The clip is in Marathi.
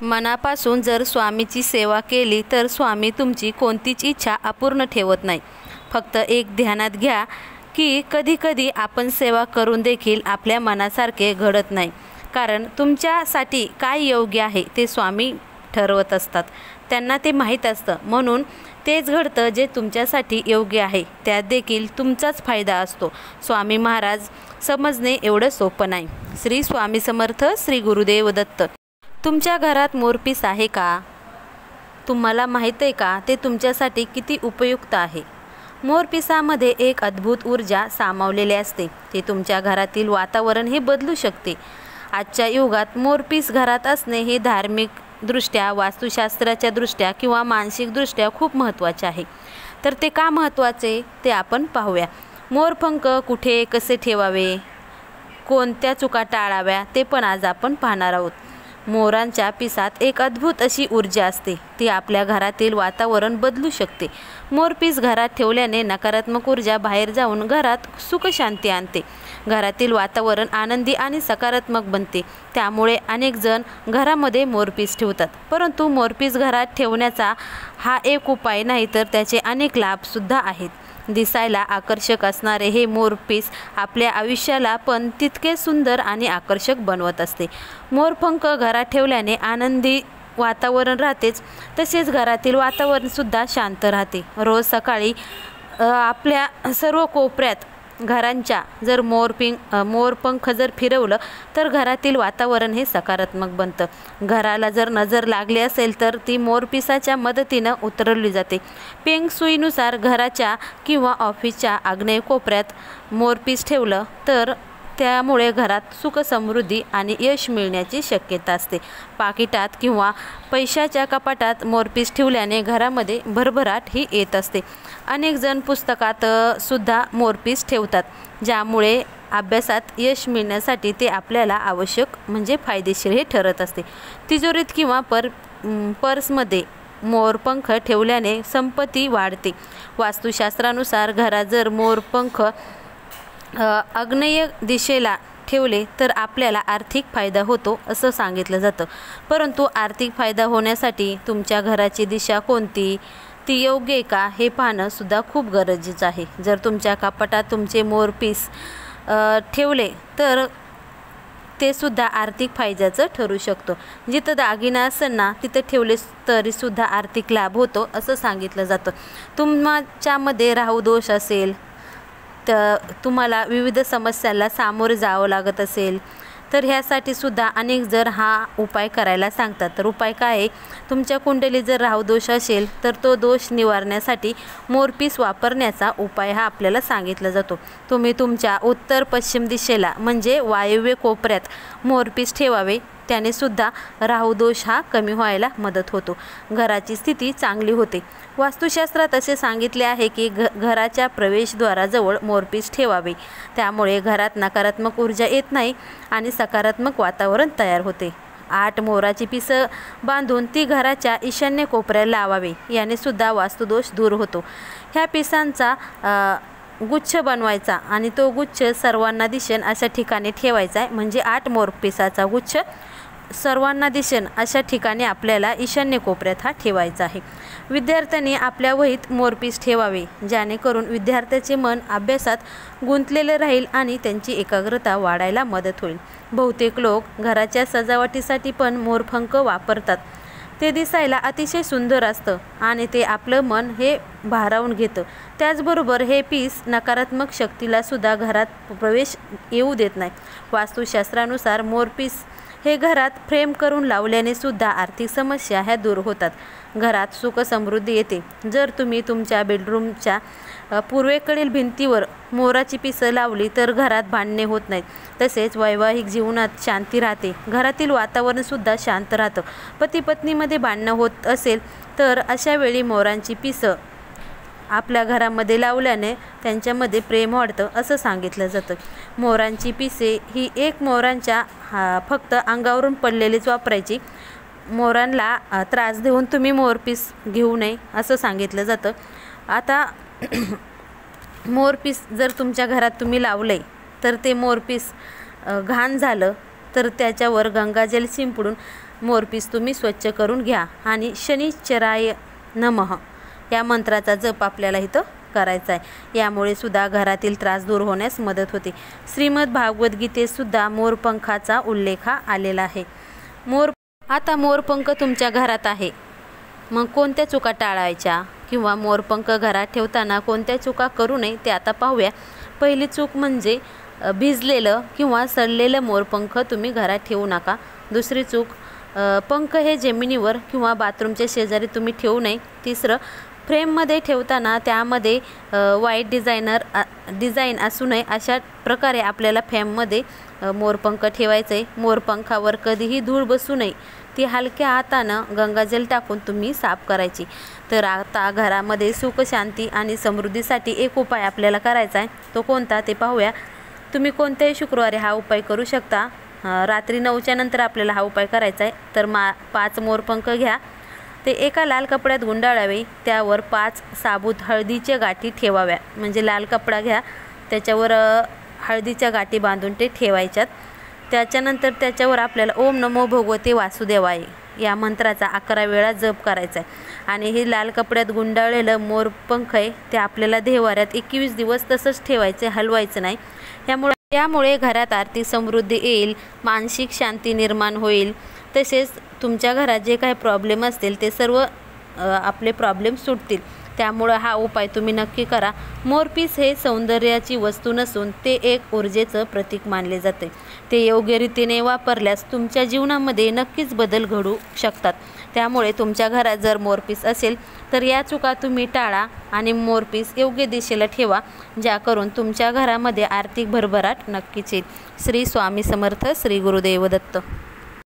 मनापासून जर स्वामीची सेवा केली तर स्वामी तुमची कोणतीच इच्छा अपूर्ण ठेवत नाही। फक्त एक ध्यानात घ्या की कधीकधी आपण सेवा करून देखील आपल्या मनासारखे घडत नाही, कारण तुमच्यासाठी काय योग्य आहे ते स्वामी ठरवत असतात। त्यांना ते माहीत असतं, म्हणून तेच घडतं जे तुमच्यासाठी योग्य आहे। त्यात देखील तुमचाच फायदा असतो। स्वामी महाराज समजणे एवढं सोपं नाही। श्री स्वामी समर्थ, श्री गुरुदेव दत्त। तुमच्या घरात मोरपीस आहे का? तुम्हाला माहीत आहे का ते तुमच्यासाठी किती उपयुक्त आहे? मोरपिसामध्ये एक अद्भुत ऊर्जा सामावलेली असते। ते तुमच्या घरातील वातावरण हे बदलू शकते। आजच्या युगात मोरपीस घरात असणे हे धार्मिक दृष्ट्या, वास्तुशास्त्राच्या दृष्ट्या किंवा मानसिकदृष्ट्या खूप महत्त्वाचे आहे। तर ते का महत्त्वाचे ते आपण पाहूया। मोरपंख कुठे कसे ठेवावे, कोणत्या चुका टाळाव्या ते पण आज आपण पाहणार आहोत। मोरांच्या पिसात एक अद्भुत अशी ऊर्जा असते, ती आपल्या घरातील वातावरण बदलू शकते। मोरपीस घरात ठेवल्याने नकारात्मक ऊर्जा बाहेर जाऊन घरात सुख शांती आणते। घरातील वातावरण आनंदी आणि सकारात्मक बनते। त्यामुळे अनेक जण घरामध्ये मोरपीस ठेवतात, परंतु मोरपीस घरात ठेवण्याचा हा एक उपाय नाही, तर त्याचे अनेक लाभसुद्धा आहेत। दिसायला आकर्षक असणारे हे मोरपीस आपल्या आयुष्याला पण तितके सुंदर आणि आकर्षक बनवत असते। मोरपंख घरात ठेवल्याने आनंदी वातावरण राहतेच, तसेच घरातील वातावरणसुद्धा शांत राहते। रोज सकाळी आपल्या सर्व कोपऱ्यात घरांच्या जर मोरपंख जर फिरवलं तर घरातील वातावरण हे सकारात्मक बनतं। घराला जर नजर लागली असेल तर ती मोरपिसाच्या मदतीनं उतरवली जाते। पेंग सुईनुसार घराच्या किंवा ऑफिसच्या आग्नेय कोपऱ्यात मोरपीस ठेवलं तर त्यामुळे घरात सुख, समृद्धी आणि यश मिळण्याची शक्यता असते। पाकिटात किंवा पैशाच्या कपाटात मोरपीस ठेवल्याने घरामध्ये भरभराट ही येत असते। अनेक जण पुस्तकात सुद्धा मोरपीस ठेवतात, ज्यामुळे अभ्यासात यश मिळण्यासाठी ते आपल्याला आवश्यक म्हणजे फायदेशीर हे ठरत असते। तिजोरीत किंवा पर्समध्ये मोरपंख ठेवल्याने संपत्ती वाढते। वास्तुशास्त्रानुसार घरात जर मोरपंख आग्नेय दिशेला ठेवले तर आपल्याला आर्थिक फायदा होतो असं सांगितलं जातं। परंतु आर्थिक फायदा होण्यासाठी तुमच्या घराची दिशा कोणती, ती योग्य आहे का हे पाहणं सुद्धा खूप गरजेचं आहे। जर तुमच्या कपाटात तुमचे मोरपीस ठेवले तर ते सुद्धा आर्थिक फायद्याचं ठरू शकतो। जिथं दागिना असेल ना तिथं ठेवले तरीसुद्धा आर्थिक लाभ होतो असं सांगितलं जातं। तुमच्यामध्ये राहू दोष असेल, तर तुम्हाला विविध समस्यांना सामोरे जावं लागत असेल तर ह्यासाठी सुद्धा अनेक जर हा उपाय करायला सांगतात। तर उपाय काय आहे? तुमच्या कुंडलीत जर राहू दोष असेल तर तो दोष निवारण्यासाठी मोरपीस वापरण्याचा उपाय हा आपल्याला सांगितला जातो। तुम्ही तुमच्या उत्तर पश्चिम दिशेला म्हणजे वायव्य कोपऱ्यात मोरपीस ठेवावे, त्याने सुद्धा राहू दोष हा कमी व्हायला मदत होतो। घराची स्थिती चांगली होते। वास्तुशास्त्रात असे सांगितले आहे की घराच्या प्रवेशद्वाराजवळ मोरपीस ठेवावे, त्यामुळे घरात नकारात्मक ऊर्जा येत नाही आणि सकारात्मक वातावरण तयार होते। 8 मोराची पिसं बांधून ती घराच्या ईशान्य कोपऱ्याला लावावे, याने सुद्धा वास्तुदोष दूर होतो। ह्या पिसांचा गुच्छ बनवायचा आणि तो गुच्छ सर्वांना दिसेल अशा ठिकाणी ठेवायचा आहे, म्हणजे 8 मोरपिसाचा गुच्छ सर्वांना दिसेल अशा ठिकाणी आपल्याला ईशान्य कोपऱ्यात हा ठेवायचा आहे। विद्यार्थ्यांनी आपल्या वहीत मोरपीस ठेवावे, जेणेकरून विद्यार्थ्याचे मन अभ्यासात गुंतलेले राहील आणि त्यांची एकाग्रता वाढायला मदत होईल। बहुतेक लोक घराच्या सजावटीसाठी पण मोरपंख वापरतात। ते दिसायला अतिशय सुंदर असतं आणि ते आपलं मन हे भारावून घेतं। त्याचबरोबर हे पीस नकारात्मक शक्तीला सुद्धा घरात प्रवेश येऊ देत नाही। वास्तुशास्त्रानुसार मोरपीस हे घरात फ्रेम करून लावल्याने सुद्धा आर्थिक समस्या ह्या दूर होतात। घरात सुख समृद्धी येते। जर तुम्ही तुमच्या बेडरूमच्या पूर्वेकडील भिंतीवर मोराची पिसं लावली तर घरात भांडणे होत नाहीत, तसेच वैवाहिक जीवनात शांती राहते। घरातील वातावरणसुद्धा शांत राहतं। पती पत्नीमध्ये भांडणं होत असेल तर अशा वेळी मोरांची पिसं आपल्या घरामध्ये लावल्याने त्यांच्यामध्ये प्रेम वाढतं असं सांगितलं जातं। मोरांची पिसे ही एक मोरांच्या फक्त अंगावरून पडलेलीच वापरायची। मोरांना त्रास देऊन तुम्ही मोरपीस घेऊ नये असं सांगितलं जातं। आता मोरपीस जर तुमच्या घरात तुम्ही लावले तर ते मोरपीस घाण झालं तर त्याच्यावर गंगाजल शिंपडून मोरपीस तुम्ही स्वच्छ करून घ्या आणि शनिश्चराय नमः या मंत्राचा जप आपल्याला इथं करायचा आहे। यामुळे सुद्धा घरातील त्रास दूर होण्यास मदत होते। श्रीमद भागवत गीतेत सुद्धा मोरपंखाचा उल्लेख आलेला आहे। आता मोरपंख तुमच्या घरात आहे, मग कोणत्या चुका टाळायच्या किंवा मोरपंख घरात ठेवताना कोणत्या चुका करू नये ते आता पाहूया। पहिली चूक म्हणजे भिजलेलं किंवा सडलेलं मोरपंख तुम्ही घरात ठेवू नका। दुसरी चूक, पंख हे जमिनीवर किंवा बाथरूमच्या शेजारी तुम्ही ठेवू नये। तिसरं, फ्रेममध्ये ठेवताना त्यामध्ये व्हाईट डिझाईन असू नये, अशा प्रकारे आपल्याला फ्रेममध्ये मोरपंख ठेवायचे। मोरपंखावर कधीही धूळ बसू नये, ती हलक्या हातानं गंगाजल टाकून तुम्ही साफ करायची। तर आता घरामध्ये सुख शांती आणि समृद्धीसाठी एक उपाय आपल्याला करायचा आहे, तो कोणता ते पाहूया। तुम्ही कोणत्याही शुक्रवारी हा उपाय करू शकता। रात्री 9च्या नंतर आपल्याला हा उपाय करायचा आहे। तर 5 मोरपंख घ्या, ते एका लाल कपड्यात गुंडाळावे, त्यावर 5 साबूत हळदीच्या गाठी ठेवाव्या। म्हणजे लाल कपडा घ्या, त्याच्यावर हळदीच्या गाठी बांधून ते ठेवायच्यात। त्याच्यानंतर त्याच्यावर आपल्याला ओम नमो भगवते वासुदेवाय या मंत्राचा 11 वेळा जप करायचा आहे। आणि हे लाल कपड्यात गुंडाळलेलं मोरपंख आहे ते आपल्याला देव्हाऱ्यात 21 दिवस तसंच ठेवायचे, हलवायचं नाही। यामुळे घरात आर्थिक समृद्धी येईल, मानसिक शांती निर्माण होईल, तसेच तुमच्या घरात जे काही प्रॉब्लेम असतील ते सर्व आपले प्रॉब्लेम सुटतील। त्यामुळे हा उपाय तुम्ही नक्की करा। मोरपीस हे सौंदर्याची वस्तू नसून ते एक ऊर्जेचं प्रतीक मानले जाते। ते योग्य रीतीने वापरल्यास तुमच्या जीवनामध्ये नक्कीच बदल घडू शकतात। त्यामुळे तुमच्या घरात जर मोरपीस असेल तर या चुका तुम्ही टाळा आणि मोरपीस योग्य दिशेला ठेवा, ज्या करून तुमच्या घरामध्ये आर्थिक भरभराट नक्कीच येईल। श्री स्वामी समर्थ, श्री गुरुदेव दत्त।